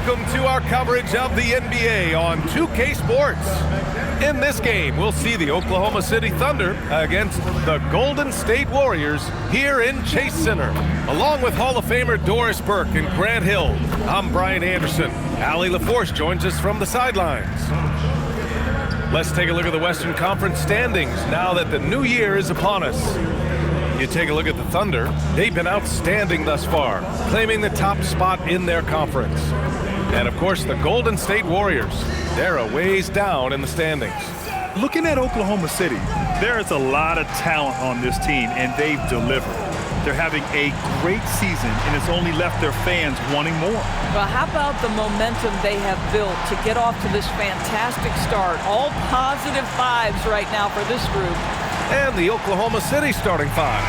welcome to our coverage of the NBA on 2K Sports. In this game, we'll see the Oklahoma City Thunder against the Golden State Warriors here in Chase Center. Along with Hall of Famer Doris Burke and Grant Hill, I'm Brian Anderson. Allie LaForce joins us from the sidelines. Let's take a look at the Western Conference standings now that the new year is upon us. You take a look at the Thunder, they've been outstanding thus far, claiming the top spot in their conference. And of course, the Golden State Warriors, they're a ways down in the standings. Looking at Oklahoma City, there's a lot of talent on this team, and they've delivered. They're having a great season, and it's only left their fans wanting more. Well, how about the momentum they have built to get off to this fantastic start? All positive vibes right now for this group. And the Oklahoma City starting five.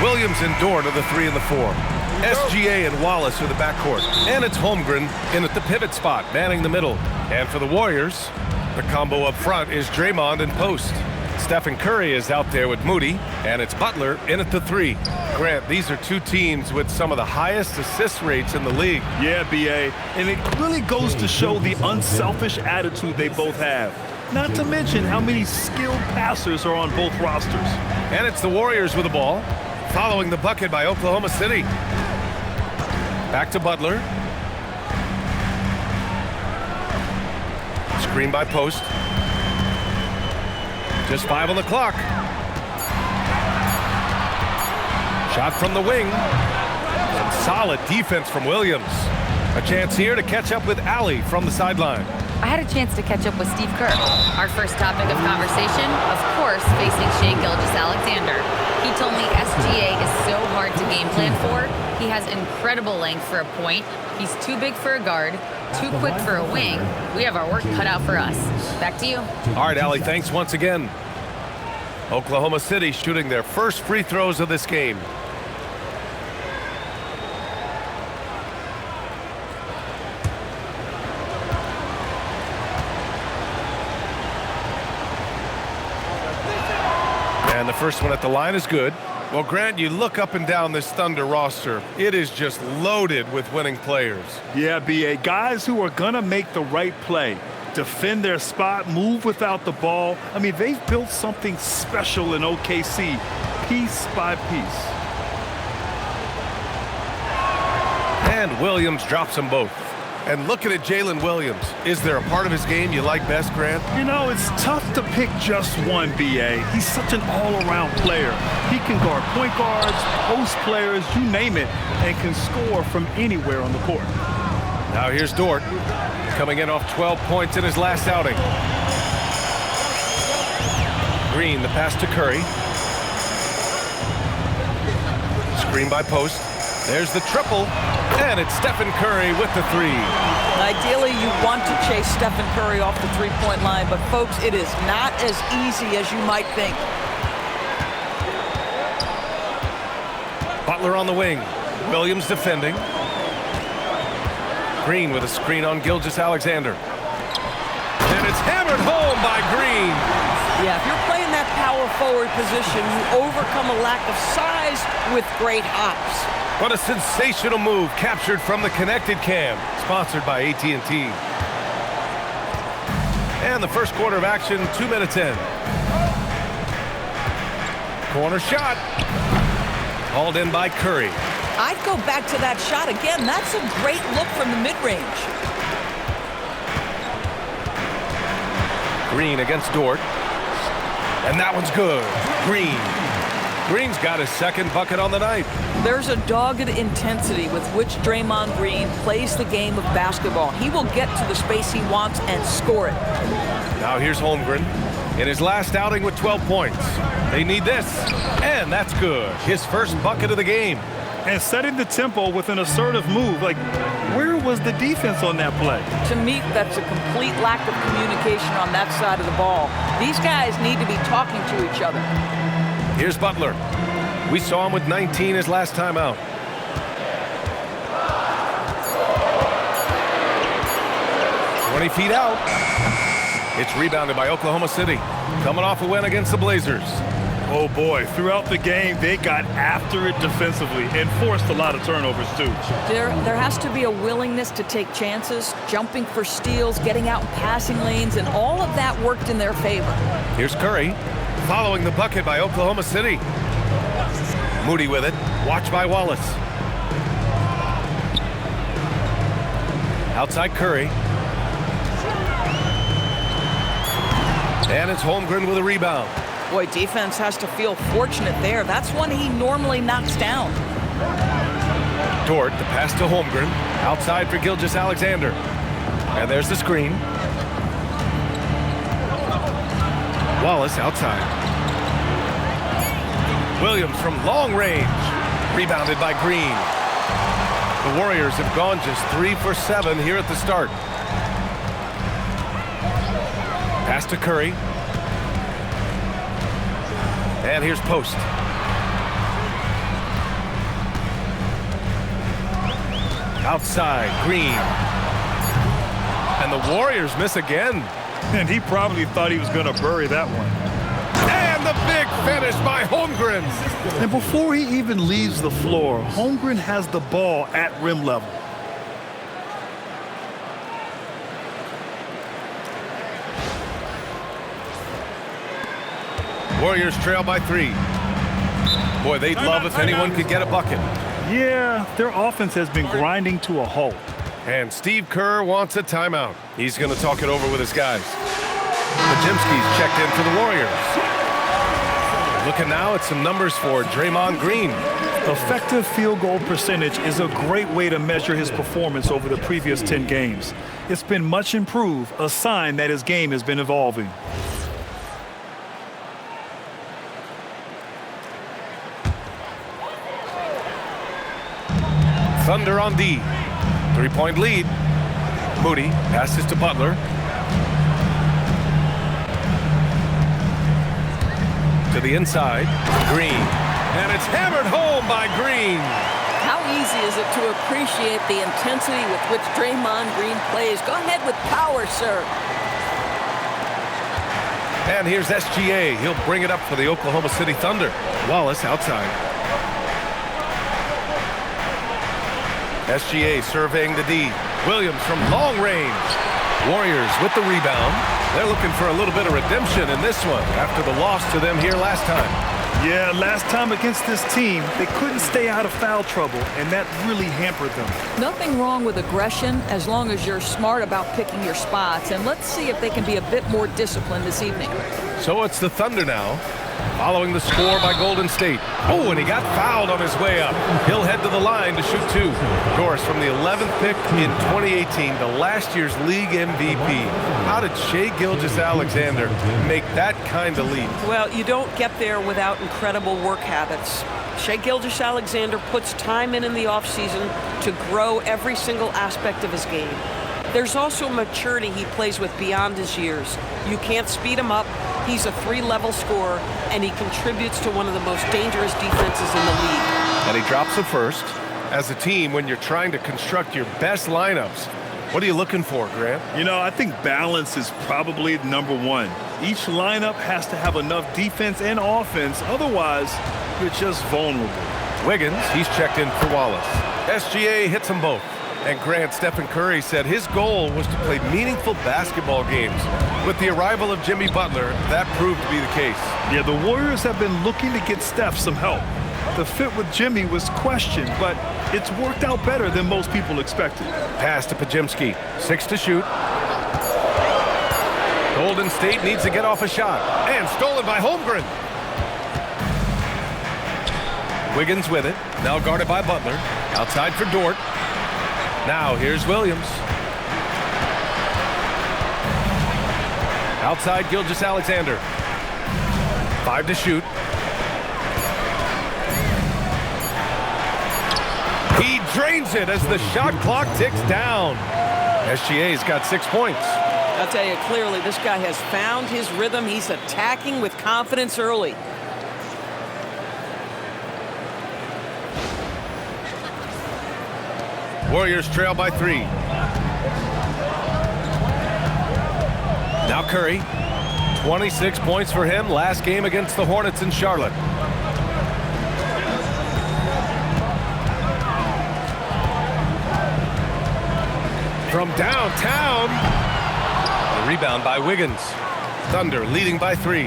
Williams and Dort are the 3 and the 4. SGA and Wallace are the backcourt. And it's Holmgren in at the pivot spot, manning the middle. And for the Warriors, the combo up front is Draymond and post. Stephen Curry is out there with Moody, and it's Butler in at the 3. Grant, these are two teams with some of the highest assist rates in the league. Yeah, B.A., and it really goes to show the unselfish attitude they both have. Not to mention how many skilled passers are on both rosters. And it's the Warriors with the ball, following the bucket by Oklahoma City. Back to Butler. Screen by post. Just 5 on the clock. Shot from the wing. Some solid defense from Williams. A chance here to catch up with Allie from the sideline. I had a chance to catch up with Steve Kerr. Our first topic of conversation, of course, facing Shai Gilgeous-Alexander. He told me SGA is so hard to game plan for. He has incredible length for a point. He's too big for a guard, too quick for a wing. We have our work cut out for us. Back to you. All right, Allie, thanks once again. Oklahoma City shooting their first free throws of this game. And the first one at the line is good. Well, Grant, you look up and down this Thunder roster. It is just loaded with winning players. Yeah, B.A., guys who are going to make the right play, defend their spot, move without the ball. I mean, they've built something special in OKC, piece by piece. And Williams drops them both. And looking at Jalen Williams, is there a part of his game you like best, Grant? You know, it's tough to pick just one, B.A. He's such an all-around player. He can guard point guards, post players, you name it, and can score from anywhere on the court. Now here's Dort, coming in off 12 points in his last outing. Green, the pass to Curry. Screen by post. There's the triple, and it's Stephen Curry with the 3. Ideally, you want to chase Stephen Curry off the three-point line, but folks, it is not as easy as you might think. Butler on the wing. Williams defending. Green with a screen on Gilgeous-Alexander. And it's hammered home by Green. Yeah, if you're playing that power forward position, you overcome a lack of size with great hops. What a sensational move captured from the connected cam, sponsored by AT&T. And the first quarter of action, 2 minutes in. Corner shot. Hauled in by Curry. I'd go back to that shot again. That's a great look from the mid-range. Green against Dort. And that one's good. Green's got his second bucket on the night. There's a dogged intensity with which Draymond Green plays the game of basketball. He will get to the space he wants and score it. Now here's Holmgren in his last outing with 12 points. They need this, and that's good. His first bucket of the game. And setting the tempo with an assertive move. Like, where was the defense on that play? To me, that's a complete lack of communication on that side of the ball. These guys need to be talking to each other. Here's Butler. We saw him with 19 his last time out. "20 feet out. It's rebounded by Oklahoma City, coming off a win against the Blazers. Oh boy, throughout the game, they got after it defensively and forced a lot of turnovers too. There has to be a willingness to take chances, jumping for steals, getting out in passing lanes, and all of that worked in their favor. Here's Curry, following the bucket by Oklahoma City. Moody with it, watched by Wallace. Outside Curry. And it's Holmgren with a rebound. Boy, defense has to feel fortunate there. That's one he normally knocks down. Dort, the pass to Holmgren. Outside for Gilgeous-Alexander. And there's the screen. Wallace outside. Williams from long range. Rebounded by Green. The Warriors have gone just 3 for 7 here at the start. Pass to Curry. And here's Post. Outside, Green. And the Warriors miss again. And he probably thought he was going to bury that one. And the big finish by Holmgren. And before he even leaves the floor, Holmgren has the ball at rim level. Warriors trail by 3. Boy, they'd love if anyone could get a bucket. Yeah, their offense has been grinding to a halt. And Steve Kerr wants a timeout. He's going to talk it over with his guys. Podziemski's checked in for the Warriors. Looking now at some numbers for Draymond Green. Effective field goal percentage is a great way to measure his performance over the previous 10 games. It's been much improved, a sign that his game has been evolving. Thunder on D. 3-point lead. Moody passes to Butler. To the inside. Green. And it's hammered home by Green. How easy is it to appreciate the intensity with which Draymond Green plays? Go ahead with power, sir. And here's SGA. He'll bring it up for the Oklahoma City Thunder. Wallace outside. SGA surveying the D. Williams from long range. Warriors with the rebound. They're looking for a little bit of redemption in this one after the loss to them here last time. Yeah, last time against this team, they couldn't stay out of foul trouble, and that really hampered them. Nothing wrong with aggression as long as you're smart about picking your spots. And let's see if they can be a bit more disciplined this evening. So it's the Thunder now, following the score by Golden State. Oh, and he got fouled on his way up. He'll head to the line to shoot 2. Doris from the 11th pick in 2018, the last year's league MVP. How did Shai Gilgeous-Alexander make that kind of leap? Well, you don't get there without incredible work habits. Shai Gilgeous-Alexander puts time in the offseason to grow every single aspect of his game. There's also maturity he plays with beyond his years. You can't speed him up. He's a 3-level scorer, and he contributes to one of the most dangerous defenses in the league. And he drops it first. As a team, when you're trying to construct your best lineups, what are you looking for, Grant? You know, I think balance is probably number one. Each lineup has to have enough defense and offense. Otherwise, you're just vulnerable. Wiggins, he's checked in for Wallace. SGA hits them both. And Grant, Stephen Curry said his goal was to play meaningful basketball games. With the arrival of Jimmy Butler, that proved to be the case. Yeah, the Warriors have been looking to get Steph some help. The fit with Jimmy was questioned, but it's worked out better than most people expected. Pass to Podziemski. 6 to shoot. Golden State needs to get off a shot. And stolen by Holmgren. Wiggins with it. Now guarded by Butler. Outside for Dort. Now here's Williams. Outside Gilgeous-Alexander. 5 to shoot. He drains it as the shot clock ticks down. SGA's got 6 points. I'll tell you clearly, this guy has found his rhythm. He's attacking with confidence early. Warriors trail by 3. Now Curry. 26 points for him last game against the Hornets in Charlotte. From downtown, the rebound by Wiggins. Thunder leading by 3.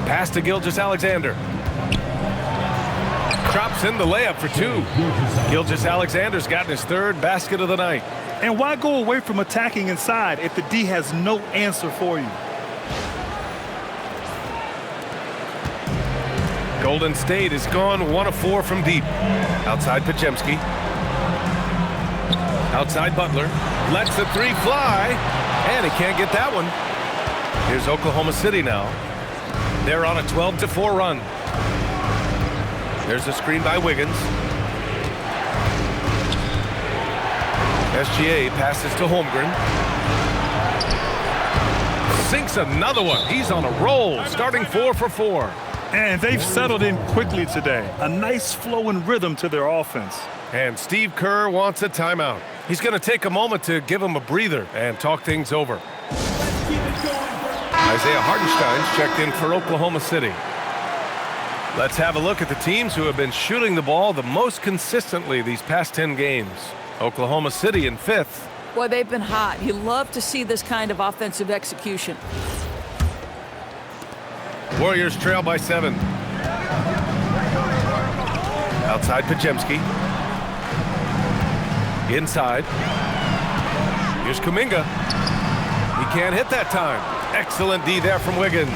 Pass to Gilgeous-Alexander. Drops in the layup for 2. Gilgeous-Alexander's gotten his 3rd basket of the night. And why go away from attacking inside if the D has no answer for you? Golden State has gone 1 of 4 from deep. Outside Podziemski. Outside Butler. Lets the 3 fly. And he can't get that one. Here's Oklahoma City now. They're on a 12-4 run. There's a screen by Wiggins. SGA passes to Holmgren. Sinks another one. He's on a roll, starting 4 for 4. And they've settled in quickly today. A nice flow and rhythm to their offense. And Steve Kerr wants a timeout. He's going to take a moment to give him a breather and talk things over. Isaiah Hartenstein's checked in for Oklahoma City. Let's have a look at the teams who have been shooting the ball the most consistently these past 10 games. Oklahoma City in 5th. Boy, they've been hot. You love to see this kind of offensive execution. Warriors trail by 7. Outside Podziemski. Inside. Here's Kuminga. He can't hit that time. Excellent D there from Wiggins.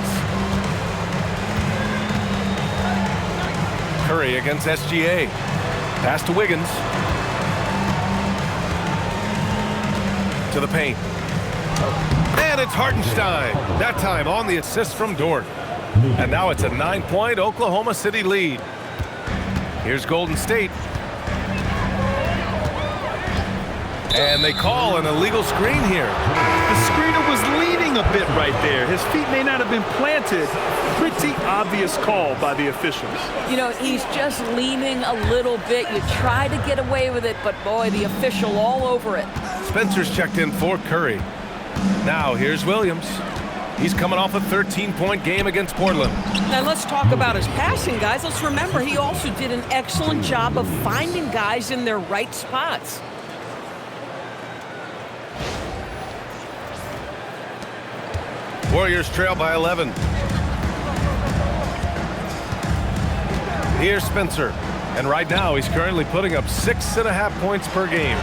Curry against SGA. Pass to Wiggins. To the paint. And it's Hartenstein. That time on the assist from Dort. And now it's a 9-point Oklahoma City lead. Here's Golden State. And they call an illegal screen here. The screener was leaning a bit right there. His feet may not have been planted. Pretty obvious call by the officials. You know, he's just leaning a little bit. You try to get away with it, but boy, the official all over it. Spencer's checked in for Curry. Now here's Williams. He's coming off a 13-point game against Portland. Now let's talk about his passing, guys. Let's remember he also did an excellent job of finding guys in their right spots. Warriors trail by 11. Here's Spencer. And right now he's currently putting up 6.5 points per game.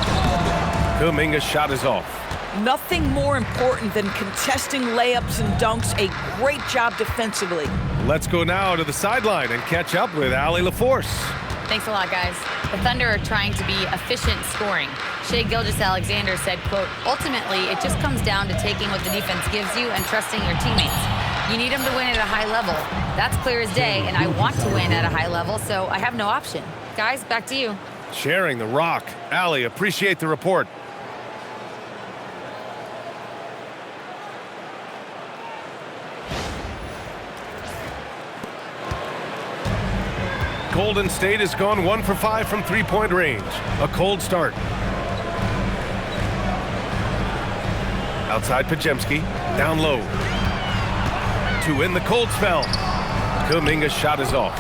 Kuminga's shot is off. Nothing more important than contesting layups and dunks. A great job defensively. Let's go now to the sideline and catch up with Allie LaForce. Thanks a lot, guys. The Thunder are trying to be efficient scoring. Shai Gilgeous-Alexander said, quote, ultimately, it just comes down to taking what the defense gives you and trusting your teammates. You need them to win at a high level. That's clear as day, and I want to win at a high level, so I have no option. Guys, back to you. Sharing the rock. Allie, appreciate the report. Golden State has gone 1 for 5 from 3-point range. A cold start. Outside Podziemski. Down low. To end the cold spell. Kuminga's shot is off.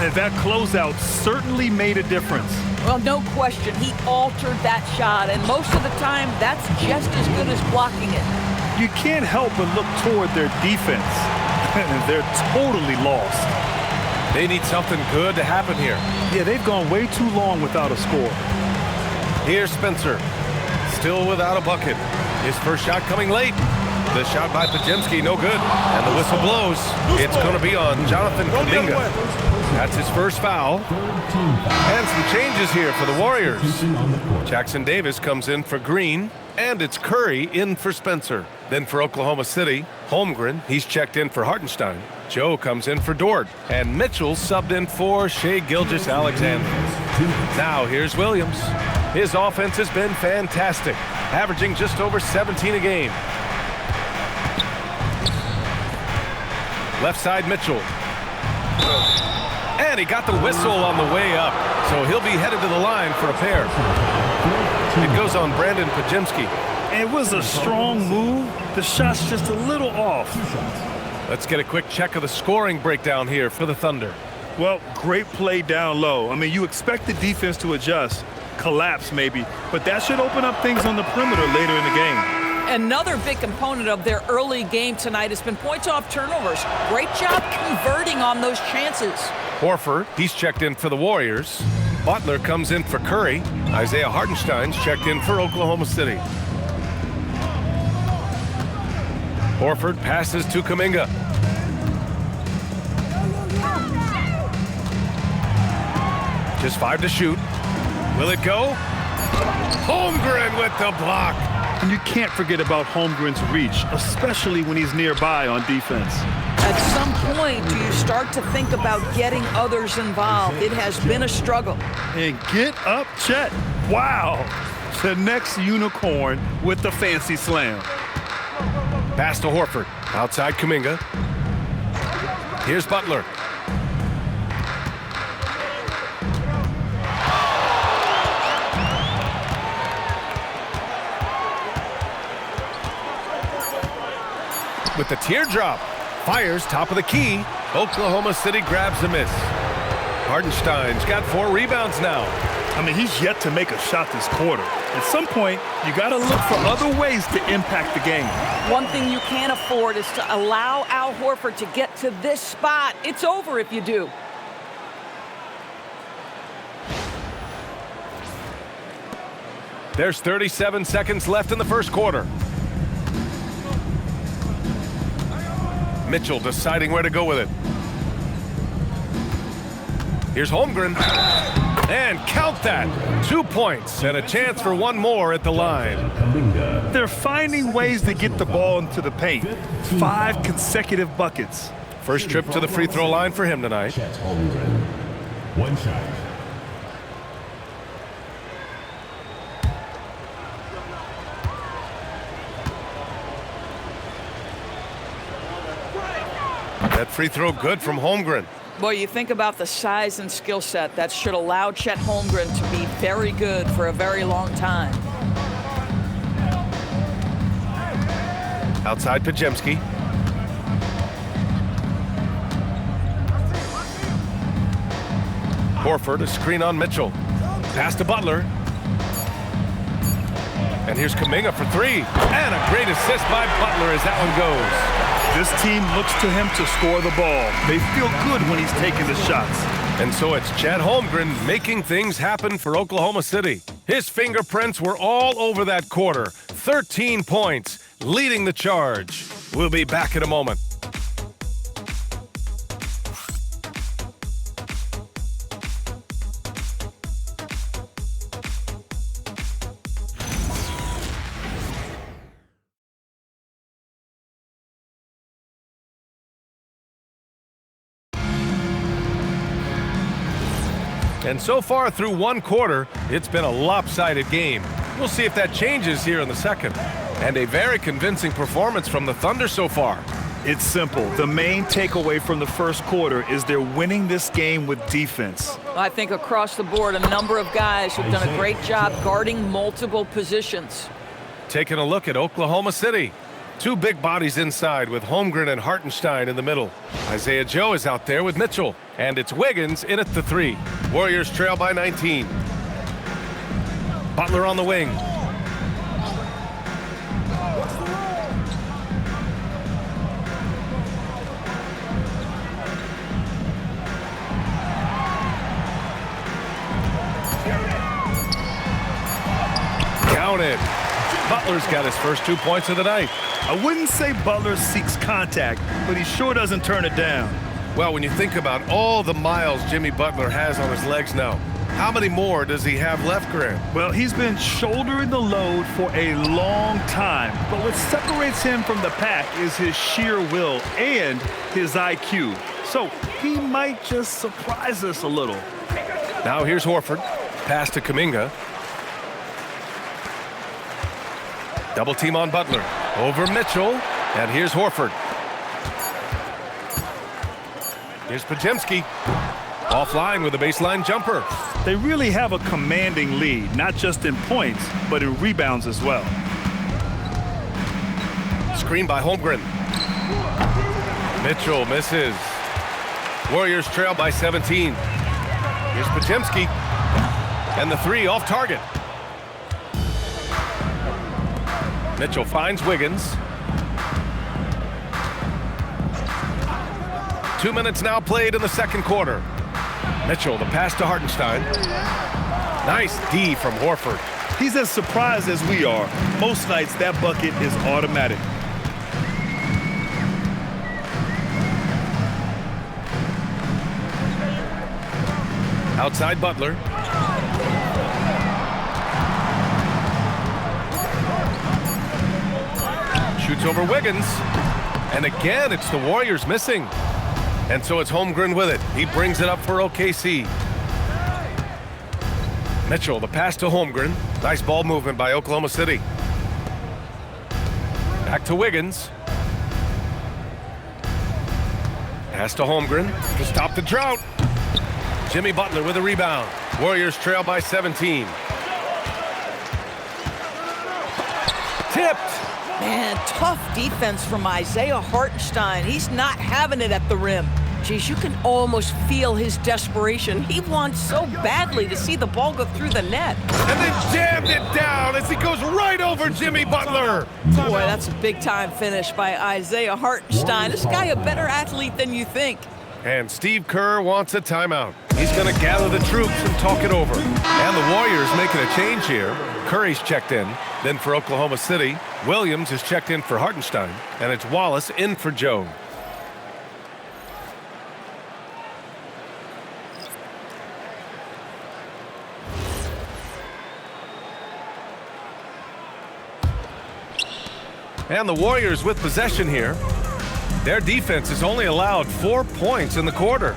And that closeout certainly made a difference. Well, no question. He altered that shot, and most of the time, that's just as good as blocking it. You can't help but look toward their defense. They're totally lost. They need something good to happen here. Yeah, they've gone way too long without a score. Here's Spencer. Still without a bucket. His first shot coming late. The shot by Podziemski, no good. And the whistle blows. It's going to be on Jonathan Kuminga. That's his first foul. And some changes here for the Warriors. Jackson Davis comes in for Green. And it's Curry in for Spencer. Then for Oklahoma City, Holmgren, he's checked in for Hartenstein. Joe comes in for Dort. And Mitchell subbed in for Shai Gilgeous-Alexander. Now here's Williams. His offense has been fantastic, averaging just over 17 a game. Left side Mitchell. And he got the whistle on the way up, so he'll be headed to the line for a pair. It goes on Brandon Podziemski. It was a strong move. The shot's just a little off. Let's get a quick check of the scoring breakdown here for the Thunder. Well, great play down low. I mean, you expect the defense to adjust, collapse maybe, but that should open up things on the perimeter later in the game. Another big component of their early game tonight has been points off turnovers. Great job converting on those chances. Horford, he's checked in for the Warriors. Butler comes in for Curry. Isaiah Hartenstein's checked in for Oklahoma City. Horford passes to Kuminga. Just 5 to shoot. Will it go? Holmgren with the block. And you can't forget about Holmgren's reach, especially when he's nearby on defense. At some point, do you start to think about getting others involved? It has been a struggle. And get up, Chet. Wow. The next unicorn with the fancy slam. Pass to Horford. Outside Kuminga. Here's Butler. With the teardrop. Fires top of the key. Oklahoma City grabs a miss. Hartenstein's got 4 rebounds now. I mean, he's yet to make a shot this quarter. At some point, you got to look for other ways to impact the game. One thing you can't afford is to allow Al Horford to get to this spot. It's over if you do. There's 37 seconds left in the first quarter. Mitchell deciding where to go with it. Here's Holmgren. And count that. 2 points and a chance for one more at the line. They're finding ways to get the ball into the paint. 5 consecutive buckets. First trip to the free throw line for him tonight. Chet Holmgren. 1 shot. That free throw good from Holmgren. Boy, you think about the size and skill set that should allow Chet Holmgren to be very good for a very long time. Outside Pajemski. Horford, a screen on Mitchell. Pass to Butler. And here's Kuminga for 3. And a great assist by Butler as that one goes. This team looks to him to score the ball. They feel good when he's taking the shots. And so it's Chet Holmgren making things happen for Oklahoma City. His fingerprints were all over that quarter. 13 points, leading the charge. We'll be back in a moment. And so far through one quarter, it's been a lopsided game. We'll see if that changes here in the second. And a very convincing performance from the Thunder so far. It's simple. The main takeaway from the first quarter is they're winning this game with defense. I think across the board, a number of guys have done a great job guarding multiple positions. Taking a look at Oklahoma City. 2 big bodies inside with Holmgren and Hartenstein in the middle. Isaiah Joe is out there with Mitchell. And it's Wiggins in at the 3. Warriors trail by 19. Butler on the wing. Counted. Butler's got his first 2 points of the night. I wouldn't say Butler seeks contact, but he sure doesn't turn it down. Well, when you think about all the miles Jimmy Butler has on his legs now, how many more does he have left, Grant? Well, he's been shouldering the load for a long time, but what separates him from the pack is his sheer will and his IQ. So he might just surprise us a little. Now here's Horford. Pass to Kuminga. Double team on Butler. Over Mitchell. And here's Horford. Here's Pajemski. Offline with a baseline jumper. They really have a commanding lead, not just in points, but in rebounds as well. screen by Holmgren. Mitchell misses. Warriors trail by 17. Here's Podziemski. And the three off target. Mitchell finds Wiggins. 2 minutes now played in the second quarter. Mitchell, the pass to Hartenstein. Nice D from Horford. He's as surprised as we are. Most nights, that bucket is automatic. Outside Butler. Shoots over Wiggins. And again, it's the Warriors missing. And so it's Holmgren with it. He brings it up for OKC. Mitchell, the pass to Holmgren. Nice ball movement by Oklahoma City. Back to Wiggins. Pass to Holmgren to stop the drought. Jimmy Butler with a rebound. Warriors trail by 17. Tipped. Man, tough defense from Isaiah Hartenstein. He's not having it at the rim. Geez, you can almost feel his desperation. He wants so badly to see the ball go through the net. And then jammed it down as he goes right over Jimmy Butler. Boy, that's a big-time finish by Isaiah Hartenstein. This guy a better athlete than you think. And Steve Kerr wants a timeout. He's going to gather the troops and talk it over. And the Warriors making a change here. Curry's checked in. Then for Oklahoma City, Williams is checked in for Hartenstein. And it's Wallace in for Joe. And the Warriors with possession here. Their defense has only allowed 4 points in the quarter.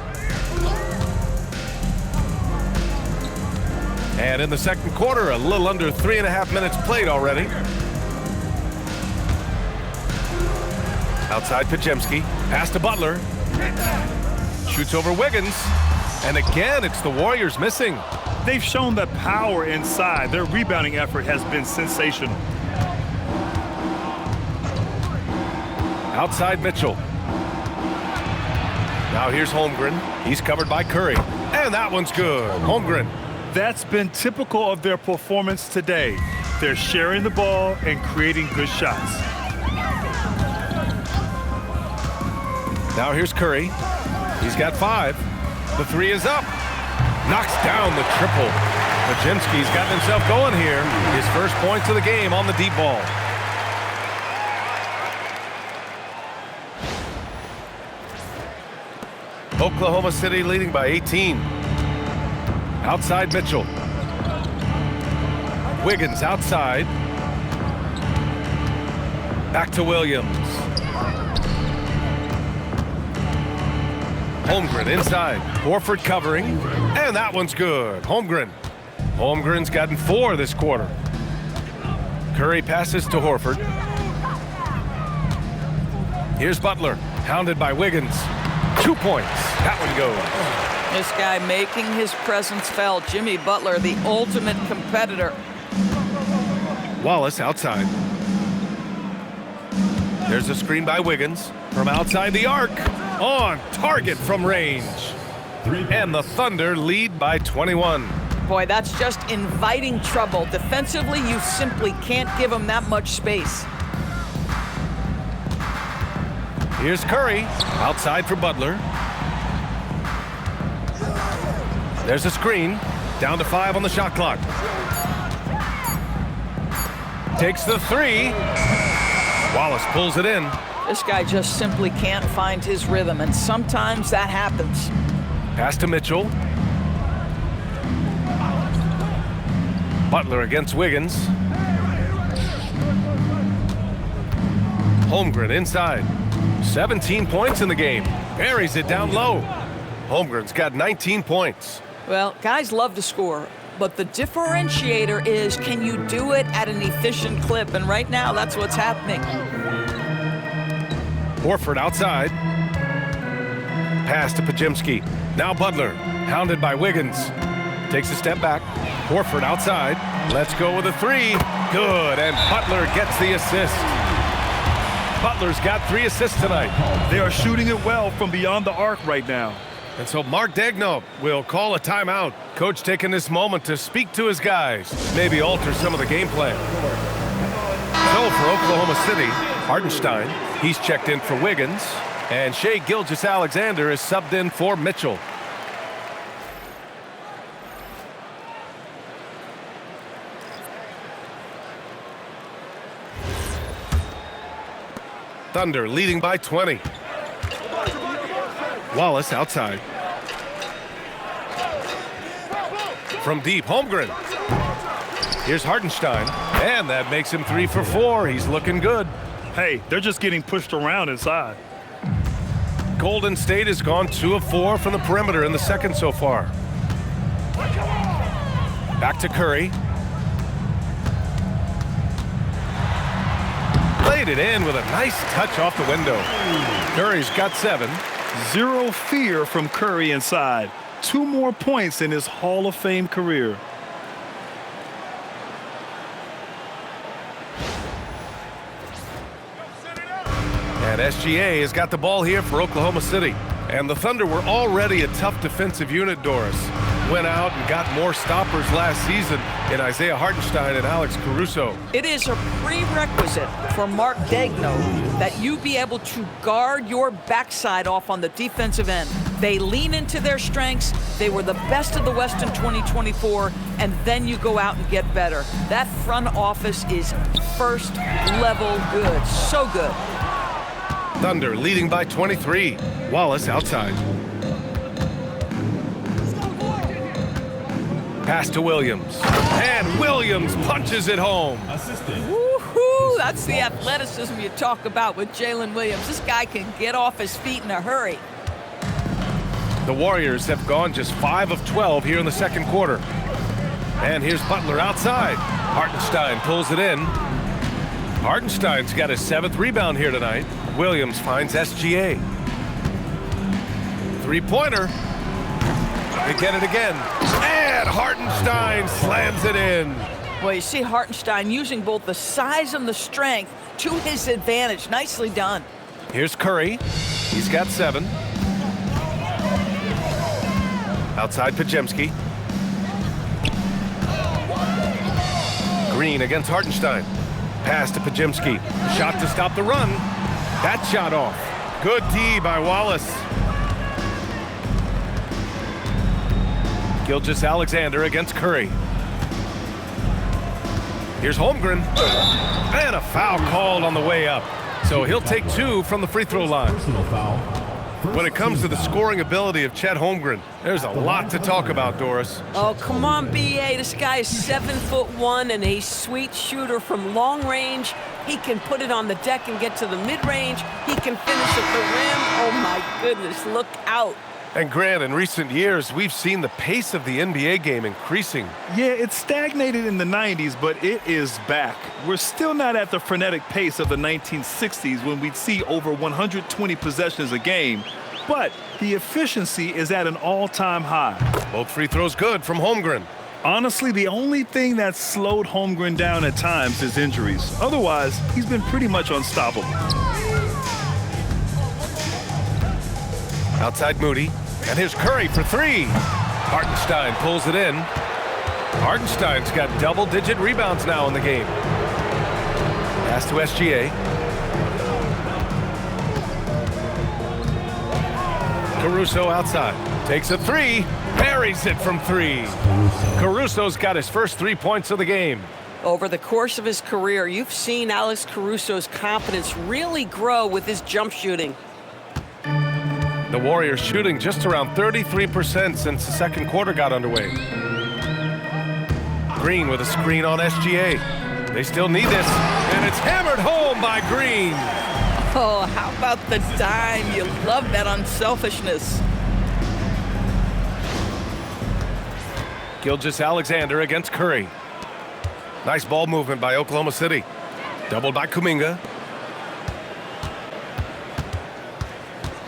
And in the second quarter, a little under 3.5 minutes played already. Outside Podziemski, pass to Butler. Shoots over Wiggins. And again, it's the Warriors missing. They've shown that power inside. Their rebounding effort has been sensational. Outside Mitchell. Now here's Holmgren. He's covered by Curry. And that one's good. Holmgren. That's been typical of their performance today. They're sharing the ball and creating good shots. Now here's Curry. He's got 5. The 3 is up. Knocks down the triple. Podziemski's gotten himself going here. His first points of the game on the deep ball. Oklahoma City leading by 18. Outside Mitchell. Wiggins outside. Back to Williams. Holmgren inside. Horford covering. And that one's good. Holmgren. Holmgren's gotten 4 this quarter. Curry passes to Horford. Here's Butler. Hounded by Wiggins. 2 points. That one goes. This guy making his presence felt. Jimmy Butler, the ultimate competitor. Wallace outside. There's a screen by Wiggins from outside the arc. On target from range. And the Thunder lead by 21. Boy, that's just inviting trouble. Defensively, you simply can't give him that much space. Here's Curry, outside for Butler. There's a screen, down to 5 on the shot clock. Takes the 3. Wallace pulls it in. This guy just simply can't find his rhythm, and sometimes that happens. Pass to Mitchell. Butler against Wiggins. Holmgren inside. 17 points in the game. Buries it down low. Holmgren's got 19 points. Well, guys love to score, but the differentiator is, can you do it at an efficient clip? And right now, that's what's happening. Horford outside. Pass to Podziemski. Now Butler, hounded by Wiggins. Takes a step back. Horford outside. Let's go with a 3. Good, and Butler gets the assist. Butler's got 3 assists tonight. They are shooting it well from beyond the arc right now. And so Mark Daigneault will call a timeout. Coach taking this moment to speak to his guys, maybe alter some of the game plan. So for Oklahoma City, Hartenstein, he's checked in for Wiggins, and Shai Gilgeous-Alexander is subbed in for Mitchell. Thunder leading by 20. Wallace outside. From deep, Holmgren. Here's Hartenstein, and that makes him 3 for 4. He's looking good. Hey, they're just getting pushed around inside. Golden State has gone 2 of 4 from the perimeter in the second so far. Back to Curry. Played it in with a nice touch off the window. Curry's got 7. Zero fear from Curry inside. 2 more points in his Hall of Fame career. And SGA has got the ball here for Oklahoma City. And the Thunder were already a tough defensive unit, Doris. Went out and got more stoppers last season in Isaiah Hartenstein and Alex Caruso. It is a prerequisite for Mark Daigneault that you be able to guard your backside off on the defensive end. They lean into their strengths. They were the best of the West in 2024, and then you go out and get better. That front office is first level good. So good. Thunder leading by 23. Wallace outside. Pass to Williams. And Williams punches it home. Woohoo! That's the athleticism you talk about with Jalen Williams. This guy can get off his feet in a hurry. The Warriors have gone just 5 of 12 here in the second quarter. And here's Butler outside. Hartenstein pulls it in. Hartenstein's got his 7th rebound here tonight. Williams finds SGA. 3-pointer. They get it again. And Hartenstein slams it in. Well, you see Hartenstein using both the size and the strength to his advantage. Nicely done. Here's Curry. He's got 7. Outside Pajemski. Green against Hartenstein. Pass to Pajemski. Shot to stop the run. That shot off. Good D by Wallace. Gilgeous-Alexander against Curry. Here's Holmgren. And a foul called on the way up. So he'll take 2 from the free throw line. When it comes to the scoring ability of Chet Holmgren, there's a lot to talk about, Doris. Oh, come on, B.A. This guy is 7'1" and a sweet shooter from long range. He can put it on the deck and get to the mid-range. He can finish at the rim. Oh, my goodness, look out. And Grant, in recent years, we've seen the pace of the NBA game increasing. Yeah, it stagnated in the 90s, but it is back. We're still not at the frenetic pace of the 1960s when we'd see over 120 possessions a game, but the efficiency is at an all-time high. Both free throws good from Holmgren. Honestly, the only thing that's slowed Holmgren down at times is injuries. Otherwise, he's been pretty much unstoppable. Outside Moody. And here's Curry for 3. Hartenstein pulls it in. Hartenstein's got double-digit rebounds now in the game. Pass to SGA. Caruso outside. Takes a 3. Buries it from 3. Caruso's got his first 3 points of the game. Over the course of his career, you've seen Alex Caruso's confidence really grow with his jump shooting. The Warriors shooting just around 33% since the second quarter got underway. Green with a screen on SGA. They still need this, and it's hammered home by Green. Oh, how about the dime? You love that unselfishness. Gilgeous-Alexander against Curry. Nice ball movement by Oklahoma City. Doubled by Kuminga.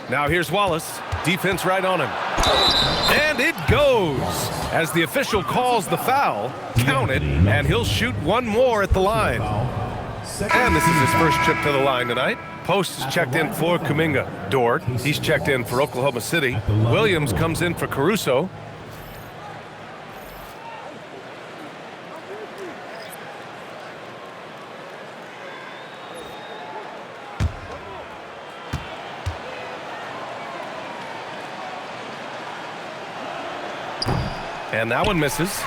Now here's Wallace. Defense right on him. And it goes. As the official calls the foul, count it, and he'll shoot 1 more at the line. And this is his first trip to the line tonight. Post is checked in for Kuminga. Dort, he's checked in for Oklahoma City. Williams comes in for Caruso. And that one misses.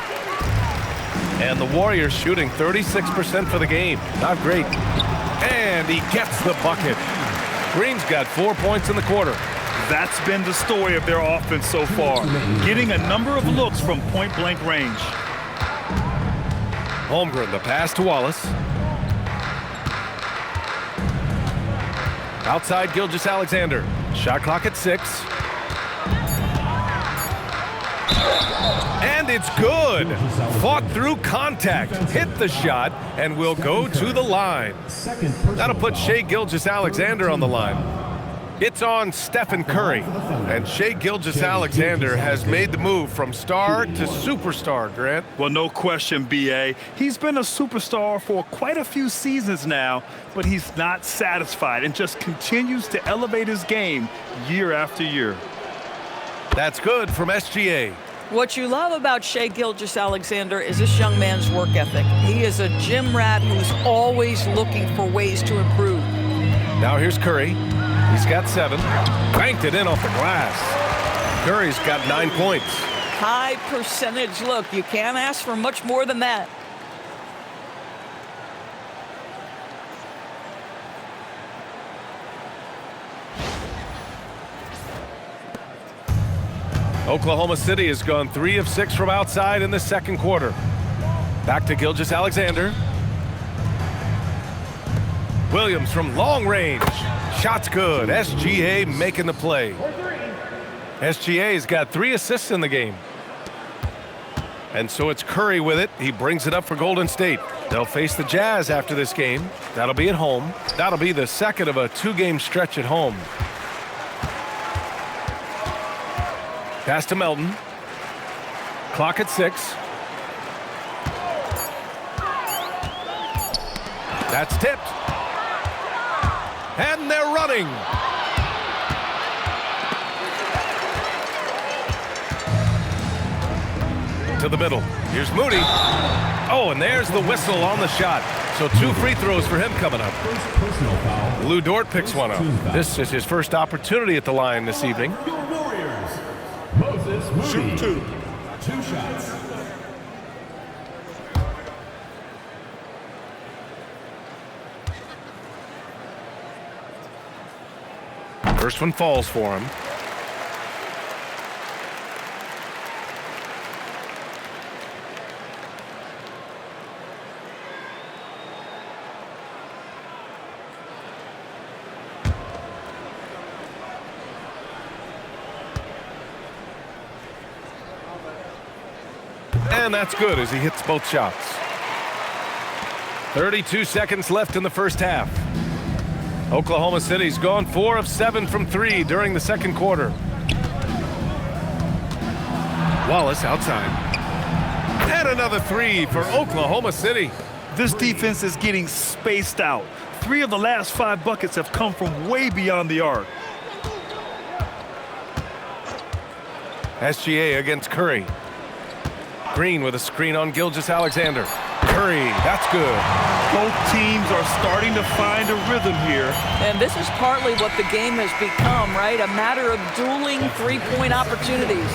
And the Warriors shooting 36% for the game. Not great. And he gets the bucket. Green's got 4 points in the quarter. That's been the story of their offense so far, getting a number of looks from point-blank range. Holmgren, the pass to Wallace. Outside Gilgeous-Alexander. Shot clock at 6. And it's good. Fought through contact, hit the shot, and will go to the line. That'll put Shai Gilgeous-Alexander on the line. It's on Stephen Curry, and Shai Gilgeous-Alexander has made the move from star to superstar, Grant. Well, no question, B.A. He's been a superstar for quite a few seasons now, but he's not satisfied and just continues to elevate his game year after year. That's good from SGA. What you love about Shai Gilgeous-Alexander is this young man's work ethic. He is a gym rat who's always looking for ways to improve. Now here's Curry. He's got 7. Banked it in off the glass. Curry's got 9 points. High percentage look. You can't ask for much more than that. Oklahoma City has gone 3 of 6 from outside in the second quarter. Back to Gilgeous-Alexander. Williams from long range. Shot's good. SGA making the play. SGA's got 3 assists in the game. And so it's Curry with it. He brings it up for Golden State. They'll face the Jazz after this game. That'll be at home. That'll be the second of a 2-game stretch at home. Pass to Melton. Clock at 6. That's tipped. And they're running. To the middle. Here's Moody. Oh, and there's the whistle on the shot. So 2 free throws for him coming up. Lou Dort picks one up. This is his first opportunity at the line this evening. Shoot 2. 2 shots. First one falls for him. And that's good as he hits both shots. 32 seconds left in the first half. Oklahoma City's gone 4 of 7 from 3 during the second quarter. Wallace outside. And another 3 for Oklahoma City. This defense is getting spaced out. 3 of the last 5 buckets have come from way beyond the arc. SGA against Curry. Green with a screen on Gilgeous-Alexander. Curry, that's good. Both teams are starting to find a rhythm here. And this is partly what the game has become, right? A matter of dueling 3-point opportunities.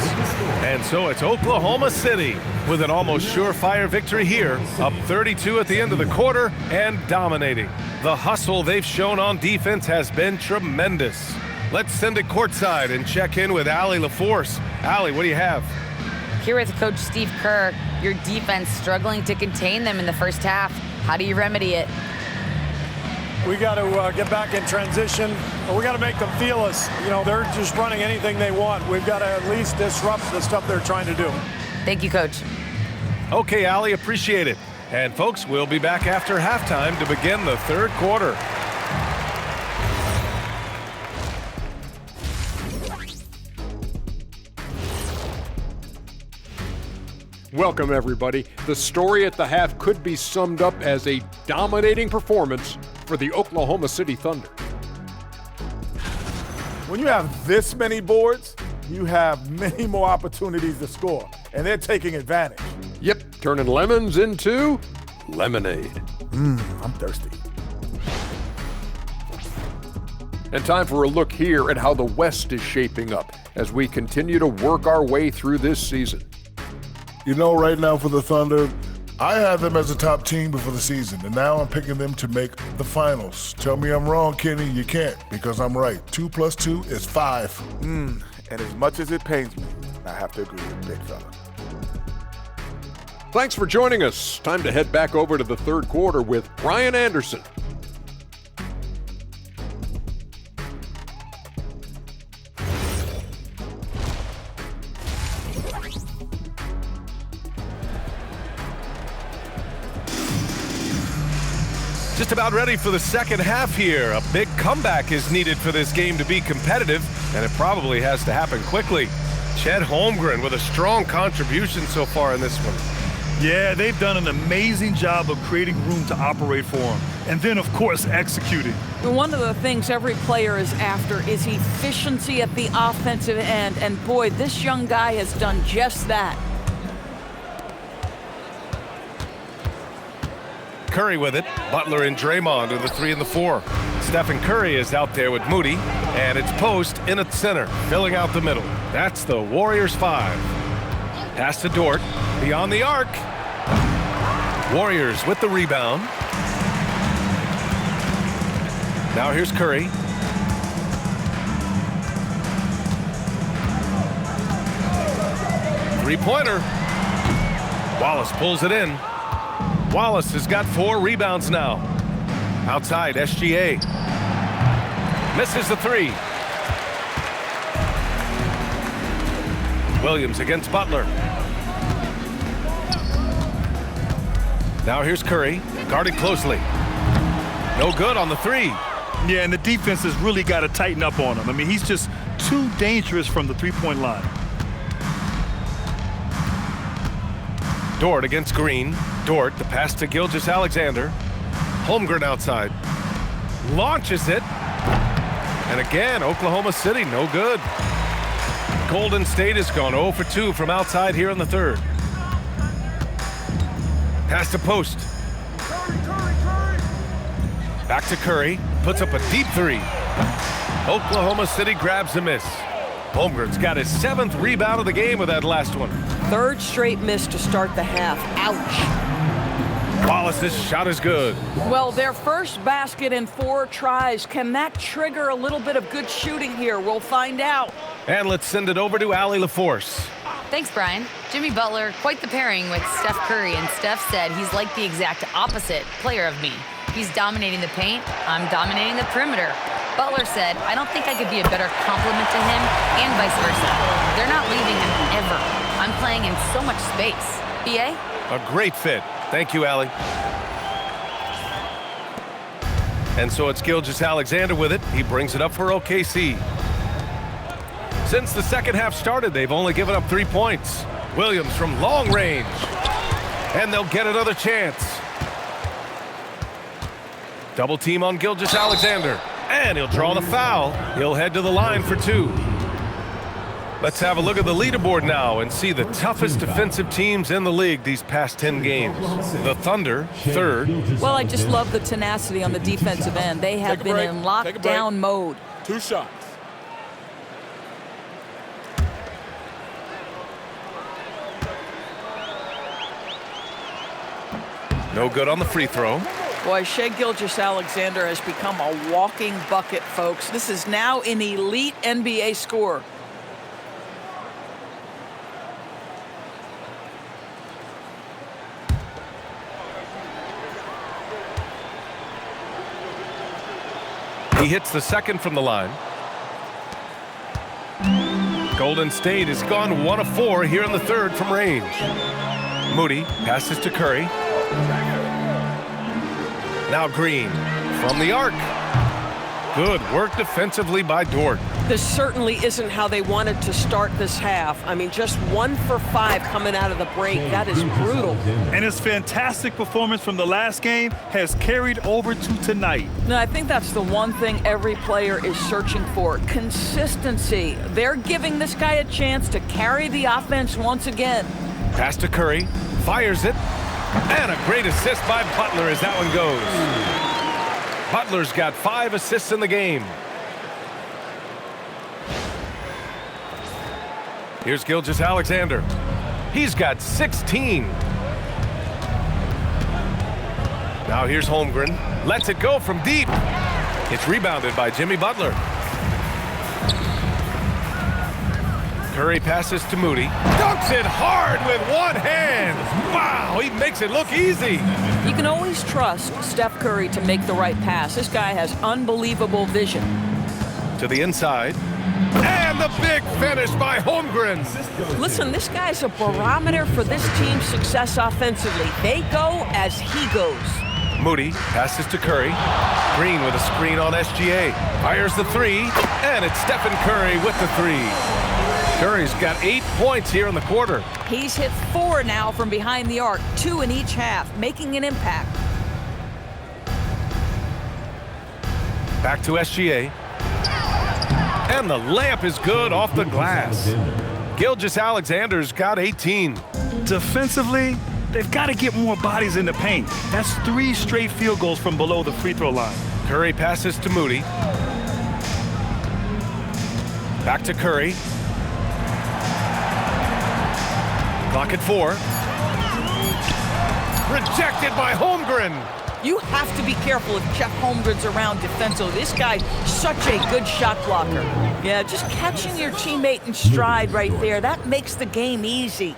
And so it's Oklahoma City with an almost surefire victory here, up 32 at the end of the quarter and dominating. The hustle they've shown on defense has been tremendous. Let's send it courtside and check in with Allie LaForce. Allie, what do you have? Here with Coach Steve Kerr, your defense struggling to contain them in the first half. How do you remedy it? We got to get back in transition. We got to make them feel us. You know, they're just running anything they want. We've got to at least disrupt the stuff they're trying to do. Thank you, Coach. Okay, Allie, appreciate it. And folks, we'll be back after halftime to begin the third quarter. Welcome, everybody. The story at the half could be summed up as a dominating performance for the Oklahoma City Thunder. When you have this many boards, you have many more opportunities to score, and they're taking advantage. Yep, turning lemons into lemonade. I'm thirsty. And time for a look here at how the West is shaping up as we continue to work our way through this season. You know, right now for the Thunder, I had them as a top team before the season, and now I'm picking them to make the finals. Tell me I'm wrong, Kenny. You can't, because I'm right. 2 + 2 is 5. And as much as it pains me, I have to agree with Big Fella. Thanks for joining us. Time to head back over to the third quarter with Brian Anderson. Just about ready for the second half here. A big comeback is needed for this game to be competitive, and it probably has to happen quickly. Chet Holmgren with a strong contribution so far in this one. Yeah, they've done an amazing job of creating room to operate for him. And then, of course, executing. One of the things every player is after is efficiency at the offensive end. And boy, this young guy has done just that. Curry with it. Butler and Draymond are the 3 and the 4. Stephen Curry is out there with Moody, and it's Post in at center, filling out the middle. That's the Warriors 5. Pass to Dort, beyond the arc. Warriors with the rebound. Now here's Curry. Three-pointer. Wallace pulls it in. Wallace has got 4 rebounds now. Outside, SGA. Misses the 3. Williams against Butler. Now here's Curry, guarded closely. No good on the 3. Yeah, and the defense has really got to tighten up on him. I mean, he's just too dangerous from the three-point line. Dort against Green. Dort, the pass to Gilgeous-Alexander. Holmgren outside. Launches it. And again, Oklahoma City, no good. Golden State has gone 0 for 2 from outside here in the third. Pass to Post. Back to Curry. Puts up a deep 3. Oklahoma City grabs a miss. Holmgren's got his 7th rebound of the game with that last one. 3rd straight miss to start the half. Ouch. Wallace's shot is good. Well, their first basket in 4 tries. Can that trigger a little bit of good shooting here? We'll find out. And let's send it over to Allie LaForce. Thanks, Brian. Jimmy Butler, quite the pairing with Steph Curry, and Steph said he's like the exact opposite player of me. He's dominating the paint, I'm dominating the perimeter. Butler said, I don't think I could be a better complement to him, and vice versa. They're not leaving him ever. I'm playing in so much space. BA? A great fit. Thank you, Allie. And so it's Gilgeous-Alexander with it. He brings it up for OKC. Since the second half started, they've only given up 3 points. Williams from long range. And they'll get another chance. Double team on Gilgeous-Alexander. And he'll draw the foul. He'll head to the line for 2. Let's have a look at the leaderboard now and see the toughest defensive teams in the league these past 10 games. The Thunder, 3rd. Well, I just love the tenacity on the defensive end. They have been in lockdown mode. 2 shots. No good on the free throw. Boy, Shai Gilgeous-Alexander has become a walking bucket, folks. This is now an elite NBA scorer. He hits the second from the line. Golden State has gone 1 of 4 here in the third from range. Moody passes to Curry. Now Green from the arc. Good work defensively by Dort. This certainly isn't how they wanted to start this half. I mean, just 1 for 5 coming out of the break. That is brutal. And his fantastic performance from the last game has carried over to tonight. No, I think that's the one thing every player is searching for, consistency. They're giving this guy a chance to carry the offense once again. Pass to Curry, fires it, and a great assist by Butler as that one goes. Butler's got 5 assists in the game. Here's Gilgeous-Alexander. He's got 16. Now here's Holmgren. Lets it go from deep. It's rebounded by Jimmy Butler. Curry passes to Moody. Dunks it hard with one hand. Wow, he makes it look easy. You can always trust Steph Curry to make the right pass. This guy has unbelievable vision. To the inside. And the big finish by Holmgren. Listen, this guy's a barometer for this team's success offensively. They go as he goes. Moody passes to Curry. Green with a screen on SGA. Fires the 3, and it's Stephen Curry with the 3. Curry's got 8 points here in the quarter. He's hit 4 now from behind the arc, 2 in each half, making an impact. Back to SGA. And the layup is good off the glass. Gilgeous-Alexander's got 18. Defensively, they've got to get more bodies in the paint. That's 3 straight field goals from below the free throw line. Curry passes to Moody. Back to Curry. Clock at 4. Rejected by Holmgren. You have to be careful if Chet Holmgren's around defensively. This guy's such a good shot blocker. Yeah, just catching your teammate in stride right there, that makes the game easy.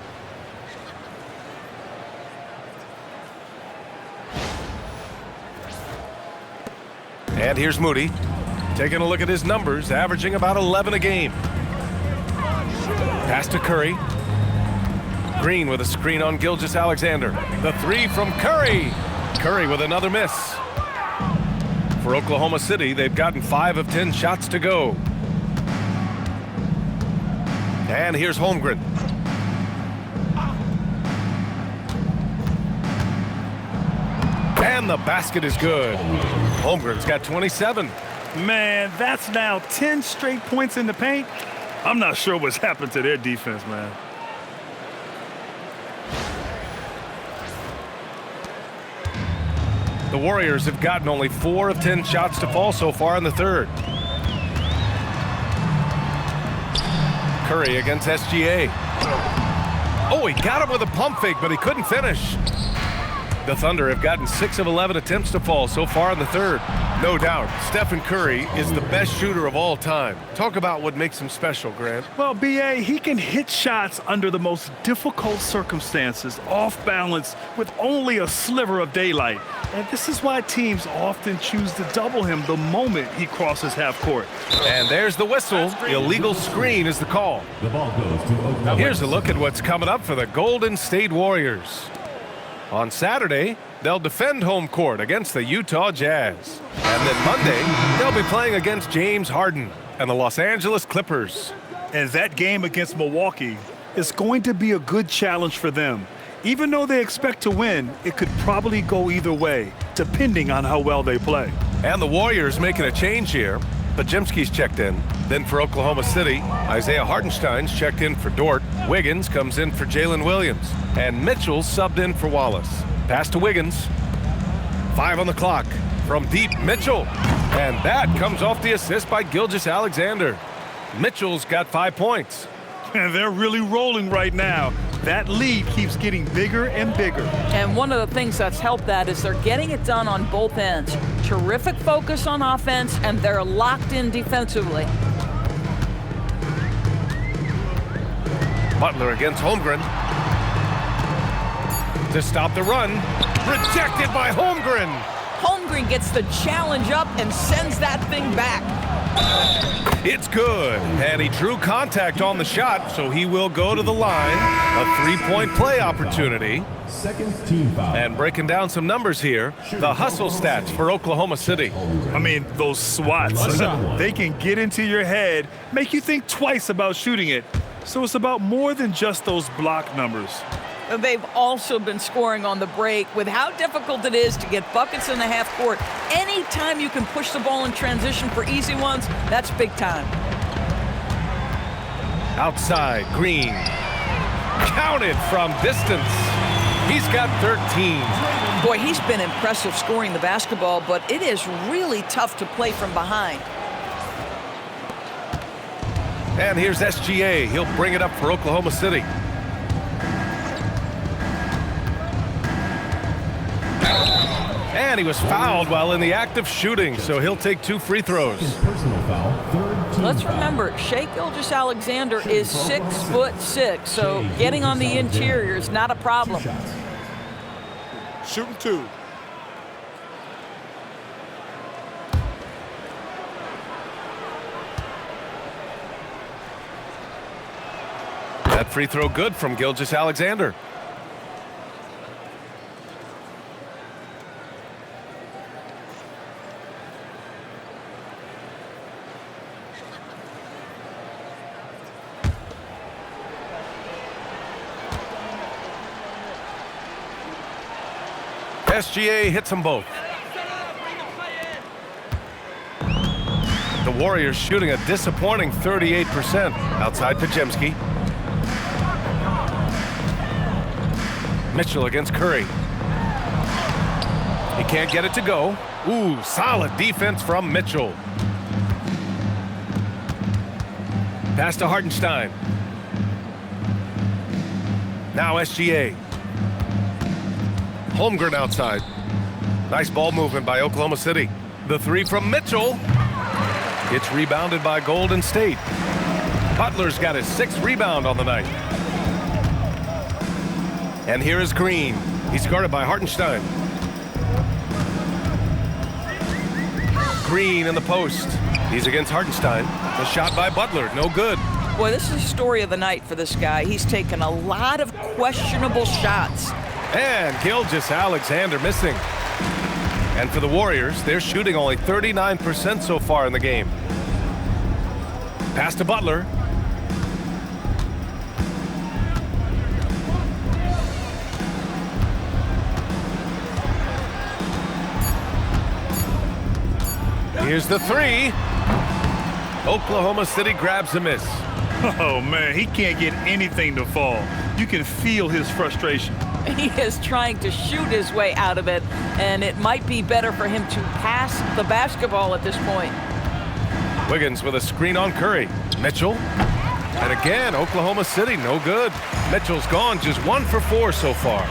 And here's Moody. Taking a look at his numbers, averaging about 11 a game. Pass to Curry. Green with a screen on Gilgeous-Alexander. The 3 from Curry. Curry with another miss. For Oklahoma City, they've gotten 5 of 10 shots to go. And here's Holmgren. And the basket is good. Holmgren's got 27. Man, that's now 10 straight points in the paint. I'm not sure what's happened to their defense, man. The Warriors have gotten only 4 of 10 shots to fall so far in the third. Curry against SGA. Oh, he got him with a pump fake, but he couldn't finish. The Thunder have gotten 6 of 11 attempts to fall so far in the third. No doubt, Stephen Curry is the best shooter of all time. Talk about what makes him special, Grant. Well, B.A., he can hit shots under the most difficult circumstances, off balance, with only a sliver of daylight. And this is why teams often choose to double him the moment he crosses half court. And there's the whistle. Illegal screen is the call. The ball goes to Oklahoma. Here's a look at what's coming up for the Golden State Warriors. On Saturday, they'll defend home court against the Utah Jazz. And then Monday, they'll be playing against James Harden and the Los Angeles Clippers. And that game against Milwaukee is going to be a good challenge for them. Even though they expect to win, it could probably go either way, depending on how well they play. And the Warriors making a change here. Pajemski's checked in. Then for Oklahoma City, Isaiah Hartenstein's checked in for Dort. Wiggins comes in for Jalen Williams. And Mitchell subbed in for Wallace. Pass to Wiggins. 5 on the clock. From deep, Mitchell. And that comes off the assist by Gilgeous-Alexander. Mitchell's got 5 points. And they're really rolling right now. That lead keeps getting bigger and bigger. And one of the things that's helped that is they're getting it done on both ends. Terrific focus on offense, and they're locked in defensively. Butler against Holmgren. To stop the run. Rejected by Holmgren. Holmgren gets the challenge up and sends that thing back. It's good, and he drew contact on the shot, so he will go to the line. A three-point play opportunity. Second team foul. And breaking down some numbers here, the hustle stats for Oklahoma City. I mean, those swats, they can get into your head, make you think twice about shooting it. So it's about more than just those block numbers. They've also been scoring on the break. With how difficult it is to get buckets in the half court, anytime you can push the ball in transition for easy ones, that's big time. Outside, Green. Counted from distance. He's got 13. Boy, he's been impressive scoring the basketball, but it is really tough to play from behind. And here's SGA. He'll bring it up for Oklahoma City. And he was fouled while in the act of shooting, so he'll take 2 free throws. Personal foul, third team Let's foul. remember, Shai Gilgeous-Alexander is 6'6", so getting on the interior is not a problem. Shooting 2. That free throw good from Gilgeous-Alexander. SGA hits them both. The Warriors shooting a disappointing 38%. Outside Pajemski. Mitchell against Curry. He can't get it to go. Ooh, solid defense from Mitchell. Pass to Hartenstein. Now SGA. Holmgren outside. Nice ball movement by Oklahoma City. The three from Mitchell. It's rebounded by Golden State. Butler's got his 6th rebound on the night. And here is Green. He's guarded by Hartenstein. Green in the post. He's against Hartenstein. The shot by Butler, no good. Boy, this is the story of the night for this guy. He's taken a lot of questionable shots. And Gilgeous-Alexander missing. And for the Warriors, they're shooting only 39% so far in the game. Pass to Butler. Here's the three. Oklahoma City grabs a miss. Oh, man, he can't get anything to fall. You can feel his frustration. He is trying to shoot his way out of it, and it might be better for him to pass the basketball at this point. Wiggins with a screen on Curry. Mitchell. And again, Oklahoma City, no good. Mitchell's gone, just 1 for 4 so far.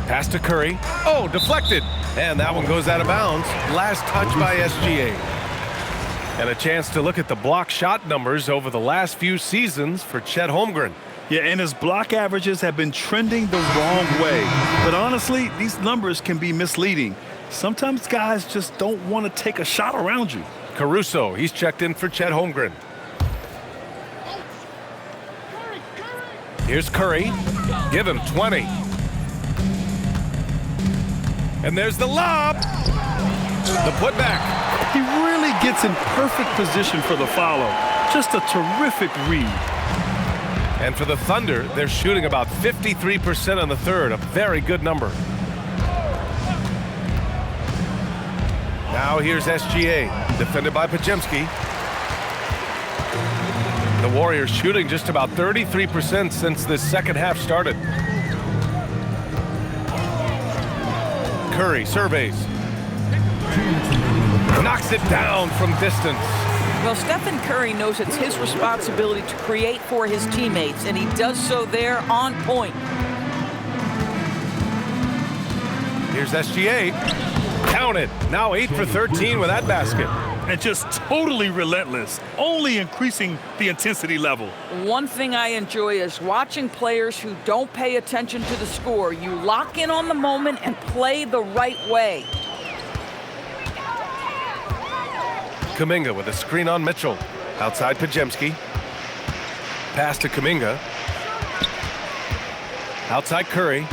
Pass to Curry. Oh, deflected. And that one goes out of bounds. Last touch by SGA. And a chance to look at the block shot numbers over the last few seasons for Chet Holmgren. Yeah, and his block averages have been trending the wrong way. But honestly, these numbers can be misleading. Sometimes guys just don't want to take a shot around you. Caruso, he's checked in for Chet Holmgren. Here's Curry. Give him 20. And there's the lob. The putback. He really gets in perfect position for the follow. Just a terrific read. And for the Thunder, they're shooting about 53% on the third, a very good number. Now here's SGA, defended by Pajemski. The Warriors shooting just about 33% since this second half started. Curry surveys. Knocks it down from distance. Well, Stephen Curry knows it's his responsibility to create for his teammates, and he does so there on point. Here's SGA. Counted. Now 8 for 13 with that basket. And just totally relentless, only increasing the intensity level. One thing I enjoy is watching players who don't pay attention to the score. You lock in on the moment and play the right way. Kuminga with a screen on Mitchell. Outside Podziemski. Pass to Kuminga. Outside Curry.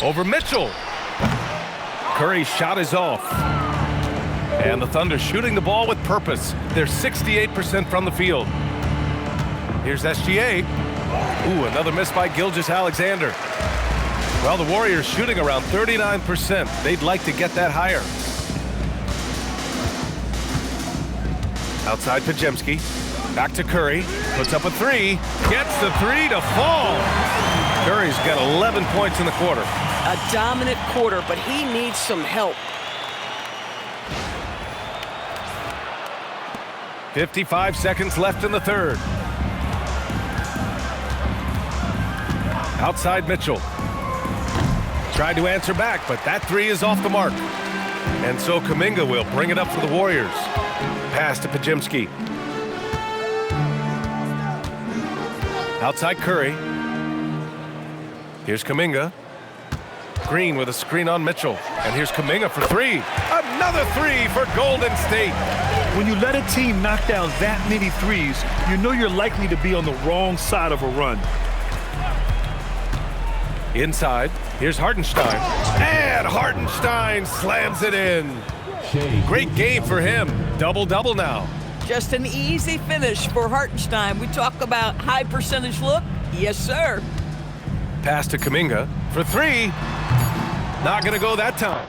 Over Mitchell. Curry's shot is off. And the Thunder shooting the ball with purpose. They're 68% from the field. Here's SGA. Ooh, another miss by Gilgeous-Alexander. Well, the Warriors shooting around 39%. They'd like to get that higher. Outside Podziemski. Back to Curry. Puts up a three. Gets the three to fall. Curry's got 11 points in the quarter. A dominant quarter, but he needs some help. 55 seconds left in the third. Outside Mitchell. Tried to answer back, but that three is off the mark. And so Kuminga will bring it up for the Warriors. Pass to Podziemski. Outside Curry. Here's Kuminga. Green with a screen on Mitchell. And here's Kuminga for three. Another three for Golden State. When you let a team knock down that many threes, you know you're likely to be on the wrong side of a run. Inside, here's Hartenstein. And Hartenstein slams it in. Great game for him. Double-double now. Just an easy finish for Hartenstein. We talk about high percentage look. Yes, sir. Pass to Kuminga for three. Not going to go that time.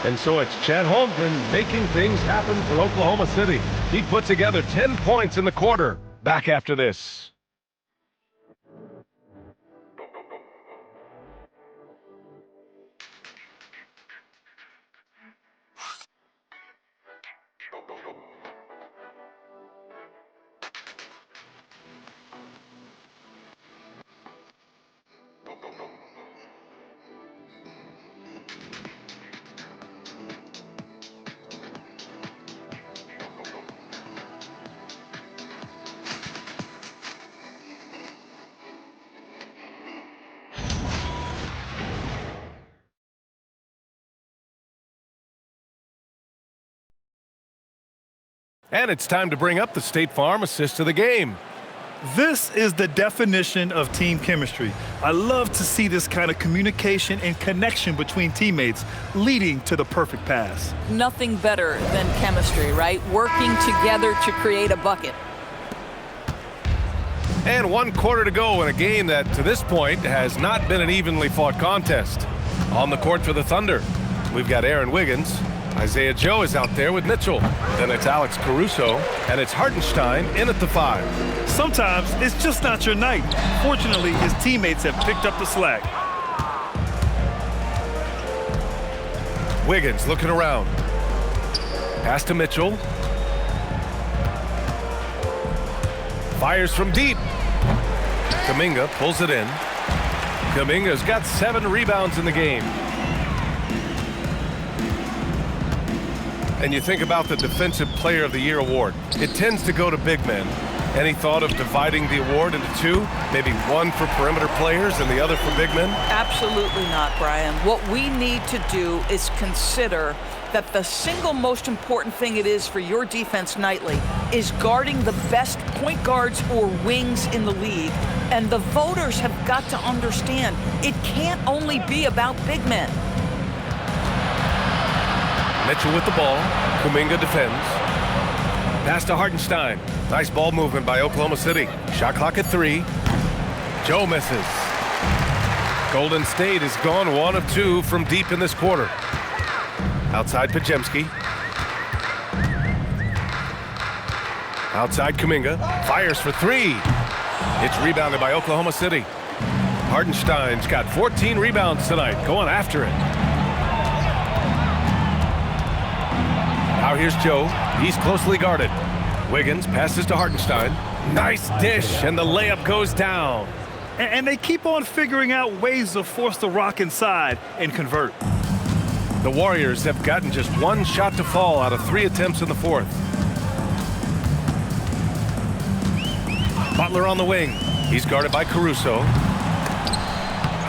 And so it's Chet Holmgren making things happen for Oklahoma City. He put together 10 points in the quarter. Back after this. And it's time to bring up the State Farm assist of the game. This is the definition of team chemistry. I love to see this kind of communication and connection between teammates leading to the perfect pass. Nothing better than chemistry, right? Working together to create a bucket. And 1 quarter to go in a game that, to this point, has not been an evenly fought contest. On the court for the Thunder, we've got Aaron Wiggins. Isaiah Joe is out there with Mitchell. Then it's Alex Caruso, and it's Hartenstein in at the 5. Sometimes it's just not your night. Fortunately, his teammates have picked up the slack. Wiggins looking around. Pass to Mitchell. Fires from deep. Kuminga pulls it in. Kuminga's got 7 rebounds in the game. And you think about the Defensive Player of the Year award. It tends to go to big men. Any thought of dividing the award into 2? Maybe one for perimeter players and the other for big men? Absolutely not, Brian. What we need to do is consider that the single most important thing it is for your defense nightly is guarding the best point guards or wings in the league. And the voters have got to understand it can't only be about big men. Mitchell with the ball. Kuminga defends. Pass to Hartenstein. Nice ball movement by Oklahoma City. Shot clock at 3. Joe misses. Golden State has gone 1 of 2 from deep in this quarter. Outside Podziemski. Outside Kuminga. Fires for 3. It's rebounded by Oklahoma City. Hartenstein's got 14 rebounds tonight. Going after it. Now here's Joe. He's closely guarded. Wiggins passes to Hartenstein. Nice dish, and the layup goes down. And they keep on figuring out ways to force the rock inside and convert. The Warriors have gotten just 1 shot to fall out of 3 attempts in the 4th. Butler on the wing. He's guarded by Caruso.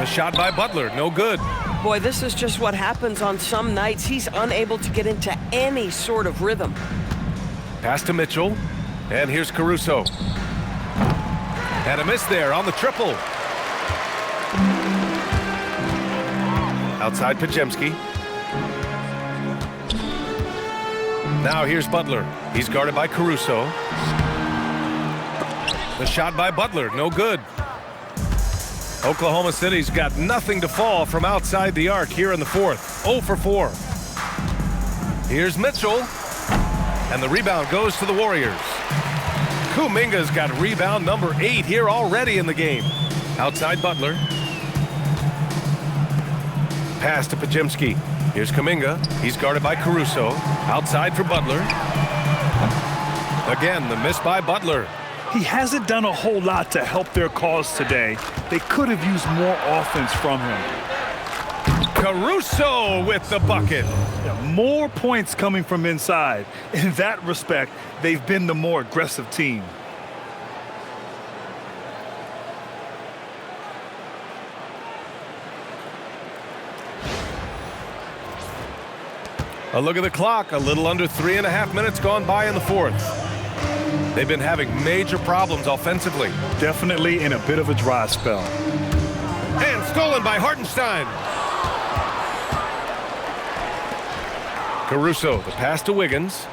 A shot by Butler, no good. Boy, this is just what happens on some nights. He's unable to get into any sort of rhythm. Pass to Mitchell. And here's Caruso. And a miss there on the triple. Outside Podziemski. Now here's Butler. He's guarded by Caruso. The shot by Butler, no good. Oklahoma City's got nothing to fall from outside the arc here in the fourth. 0 for 4. Here's Mitchell. And the rebound goes to the Warriors. Kuminga's got rebound number 8 here already in the game. Outside Butler. Pass to Podziemski. Here's Kuminga. He's guarded by Caruso. Outside for Butler. Again, the miss by Butler. He hasn't done a whole lot to help their cause today. They could have used more offense from him. Caruso with the bucket. More points coming from inside. In that respect, they've been the more aggressive team. A look at the clock. A little under 3.5 minutes gone by in the fourth. They've been having major problems offensively. Definitely in a bit of a dry spell. And stolen by Hartenstein. Caruso, the pass to Wiggins.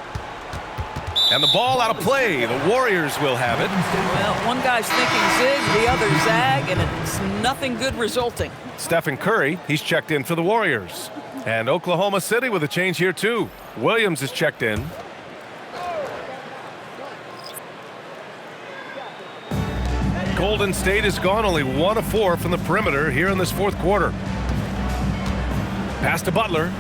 And the ball out of play. The Warriors will have it. Well, one guy's thinking zig, the other zag, and it's nothing good resulting. Stephen Curry, he's checked in for the Warriors. And Oklahoma City with a change here too. Williams is checked in. Golden State has gone only 1 of 4 from the perimeter here in this fourth quarter. Pass to Butler.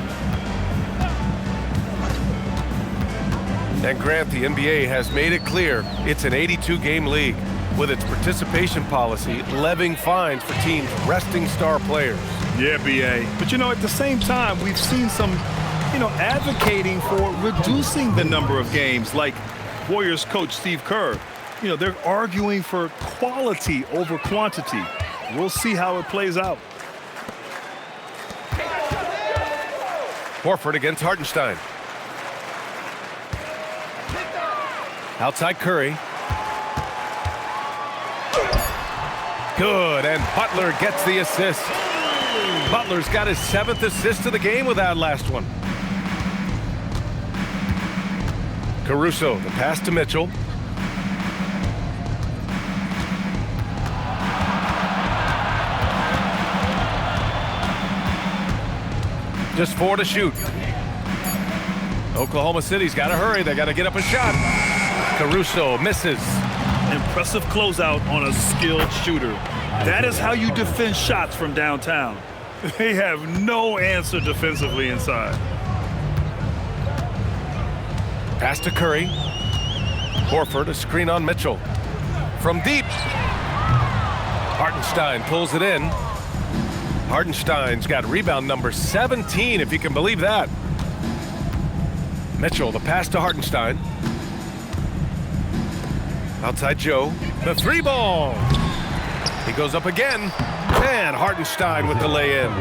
And Grant, the NBA has made it clear it's an 82-game league with its participation policy levying fines for teams resting star players. Yeah, B.A. But, at the same time, we've seen some, advocating for reducing the number of games, like Warriors coach Steve Kerr. They're arguing for quality over quantity. We'll see how it plays out. Horford against Hartenstein. Outside Curry. Good, and Butler gets the assist. Butler's got his 7th assist of the game with that last one. Caruso, the pass to Mitchell. Just 4 to shoot. Oklahoma City's got to hurry. They got to get up a shot. Caruso misses. Impressive closeout on a skilled shooter. That is how you defend shots from downtown. They have no answer defensively inside. Pass to Curry. Horford, a screen on Mitchell. From deep. Hartenstein pulls it in. Hartenstein's got rebound number 17, if you can believe that. Mitchell, the pass to Hartenstein. Outside Joe. The 3-ball. He goes up again. And Hartenstein with the lay-in.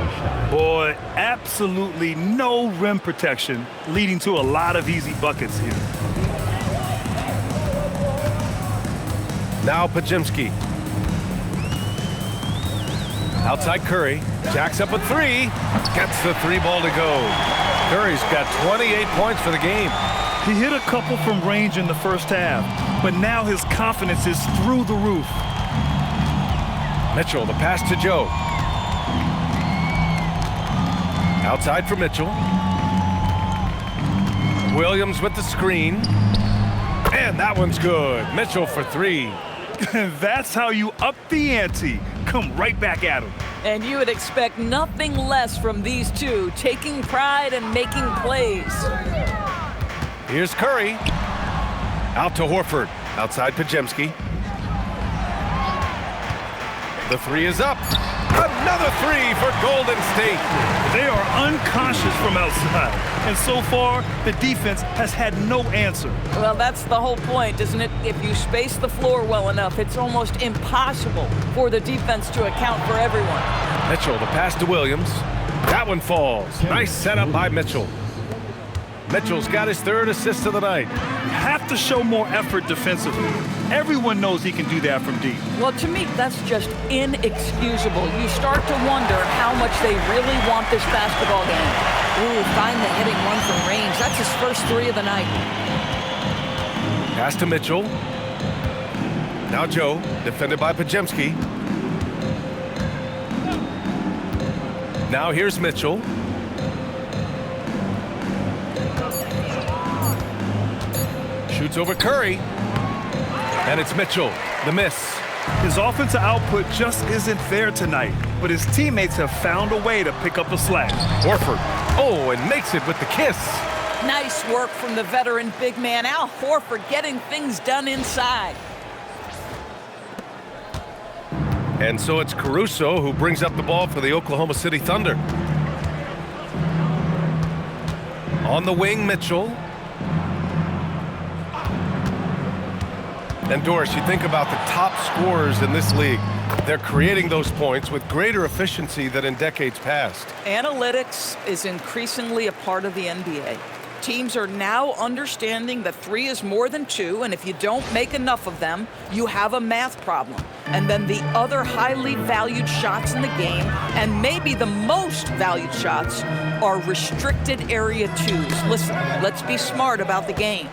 Boy, absolutely no rim protection, leading to a lot of easy buckets here. Now Podziemski. Outside Curry. Jacks up a 3. Gets the 3-ball to go. Curry's got 28 points for the game. He hit a couple from range in the first half, but now his confidence is through the roof. Mitchell, the pass to Joe. Outside for Mitchell. Williams with the screen. And that one's good. Mitchell for 3. That's how you up the ante. Come right back at him. And you would expect nothing less from these two, taking pride and making plays. Here's Curry. Out to Horford. Outside Podziemski. The 3 is up. Another 3 for Golden State. They are unconscious from outside. And so far, the defense has had no answer. Well, that's the whole point, isn't it? If you space the floor well enough, it's almost impossible for the defense to account for everyone. Mitchell, the pass to Williams. That one falls. Nice setup by Mitchell. Mitchell's got his third assist of the night. You have to show more effort defensively. Everyone knows he can do that from deep. Well, to me, that's just inexcusable. You start to wonder how much they really want this basketball game. Ooh, find the hitting one from range. That's his first 3 of the night. Pass to Mitchell. Now Joe, defended by Pajemski. Now here's Mitchell. Shoots over Curry. And it's Mitchell, the miss. His offensive output just isn't there tonight, but his teammates have found a way to pick up the slack. Horford, oh, and makes it with the kiss. Nice work from the veteran big man, Al Horford, getting things done inside. And so it's Caruso who brings up the ball for the Oklahoma City Thunder. On the wing, Mitchell. And Doris, you think about the top scorers in this league. They're creating those points with greater efficiency than in decades past. Analytics is increasingly a part of the NBA. Teams are now understanding that 3 is more than 2, and if you don't make enough of them, you have a math problem. And then the other highly valued shots in the game, and maybe the most valued shots, are restricted area 2s. Listen, let's be smart about the game.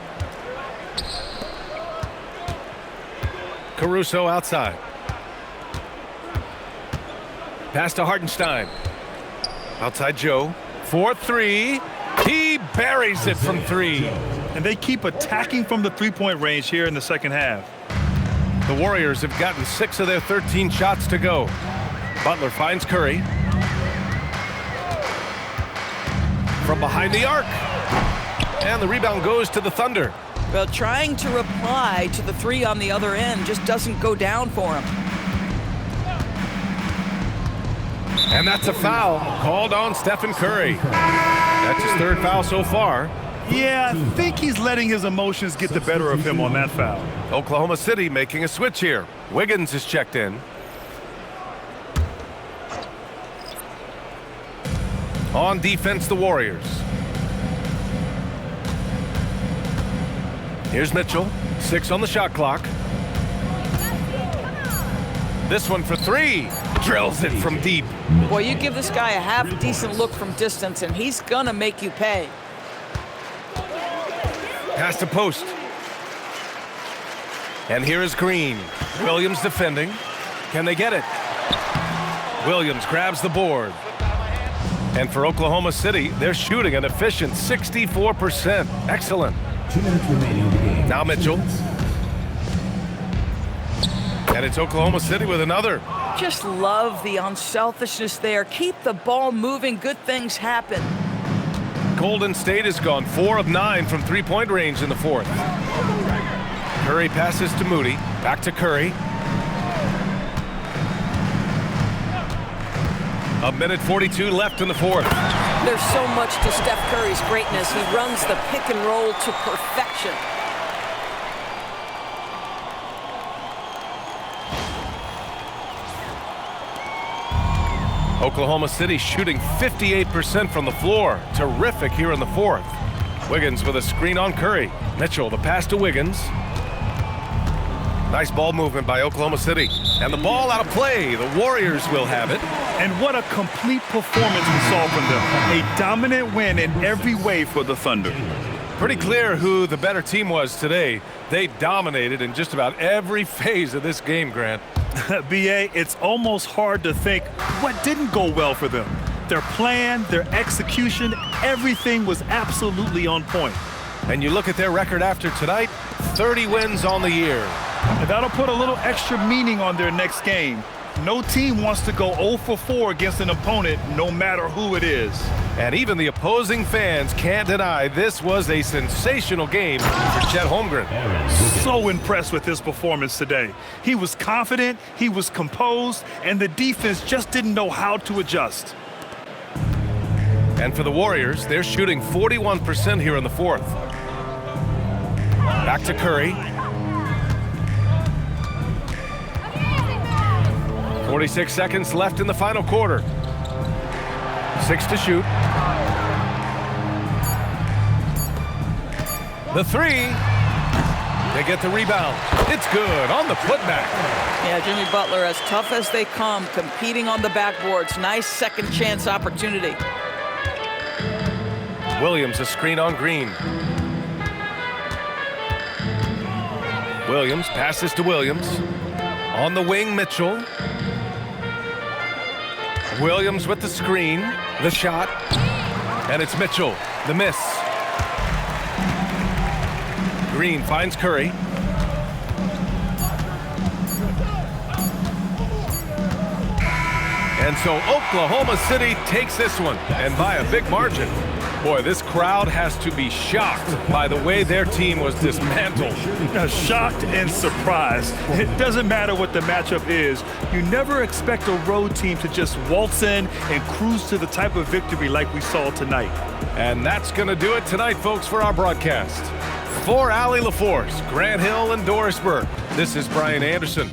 Caruso outside. Pass to Hartenstein. Outside Joe. 4-3. He buries it from 3. And they keep attacking from the three-point range here in the second half. The Warriors have gotten 6 of their 13 shots to go. Butler finds Curry. From behind the arc. And the rebound goes to the Thunder. Well, trying to reply to the 3 on the other end just doesn't go down for him. And that's a foul called on Stephen Curry. That's his 3rd foul so far. Yeah, I think he's letting his emotions get the better of him on that foul. Oklahoma City making a switch here. Wiggins is checked in. On defense, the Warriors. Here's Mitchell, 6 on the shot clock. This one for 3. Drills it from deep. Boy, you give this guy a half-decent look from distance, and he's gonna make you pay. Pass to post. And here is Green. Williams defending. Can they get it? Williams grabs the board. And for Oklahoma City, they're shooting an efficient 64%. Excellent. 2 minutes remaining in the game. Now Mitchell. And it's Oklahoma City with another. Just love the unselfishness there. Keep the ball moving. Good things happen. Golden State has gone 4 of 9 from three-point range in the 4th. Curry passes to Moody. Back to Curry. 1:42 left in the 4th. There's so much to Steph Curry's greatness. He runs the pick and roll to perfection. Oklahoma City shooting 58% from the floor. Terrific here in the 4th. Wiggins with a screen on Curry. Mitchell, the pass to Wiggins. Nice ball movement by Oklahoma City. And the ball out of play. The Warriors will have it. And what a complete performance we saw from them. A dominant win in every way for the Thunder. Pretty clear who the better team was today. They dominated in just about every phase of this game, Grant. B.A., it's almost hard to think what didn't go well for them. Their plan, their execution, everything was absolutely on point. And you look at their record after tonight, 30 wins on the year. And that'll put a little extra meaning on their next game. No team wants to go 0 for 4 against an opponent, no matter who it is. And even the opposing fans can't deny this was a sensational game for Chet Holmgren. So impressed with his performance today. He was confident, he was composed, and the defense just didn't know how to adjust. And for the Warriors, they're shooting 41% here in the 4th. Back to Curry. 46 seconds left in the final quarter. 6 to shoot. The three. They get the rebound. It's good on the putback. Yeah, Jimmy Butler, as tough as they come, competing on the backboards. Nice second chance opportunity. Williams, a screen on Green. Williams passes to Williams. On the wing, Mitchell. Williams with the screen. The shot. And it's Mitchell. The miss. Green finds Curry. And so Oklahoma City takes this one, and by a big margin. Boy, this crowd has to be shocked by the way their team was dismantled. Shocked and surprised. It doesn't matter what the matchup is. You never expect a road team to just waltz in and cruise to the type of victory like we saw tonight. And that's going to do it tonight, folks, for our broadcast. For Allie LaForce, Grant Hill, and Doris Burke, this is Brian Anderson.